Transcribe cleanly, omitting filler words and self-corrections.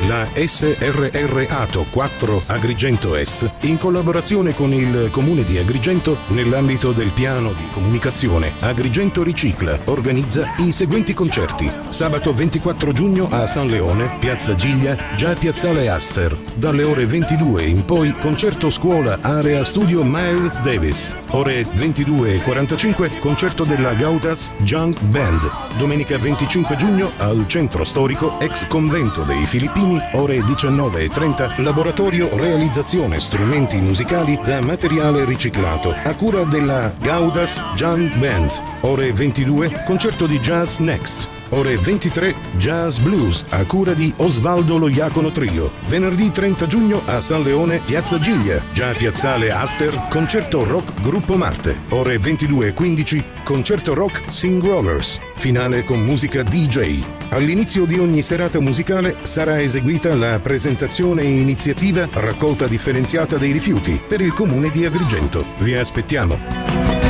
La SRR Ato 4 Agrigento Est, in collaborazione con il Comune di Agrigento, nell'ambito del piano di comunicazione Agrigento Ricicla, organizza i seguenti concerti. Sabato 24 giugno a San Leone, Piazza Giglia, già Piazzale Aster. Dalle ore 22 in poi concerto scuola area studio Miles Davis. Ore 22:45 concerto della Gaudas Young Band. Domenica 25 giugno al centro storico ex convento dei Filippini, ore 19:30, laboratorio realizzazione strumenti musicali da materiale riciclato a cura della Gaudas Young Band. Ore 22 concerto di Jazz Next. Ore 23 Jazz Blues a cura di Osvaldo Lo Iacono Trio. Venerdì 30 giugno a San Leone, Piazza Giglia, già Piazzale Aster, concerto rock Gruppo Marte. Ore 22:15 concerto rock Sing Rollers. Finale con musica DJ. All'inizio di ogni serata musicale sarà eseguita la presentazione e iniziativa raccolta differenziata dei rifiuti per il comune di Agrigento. Vi aspettiamo!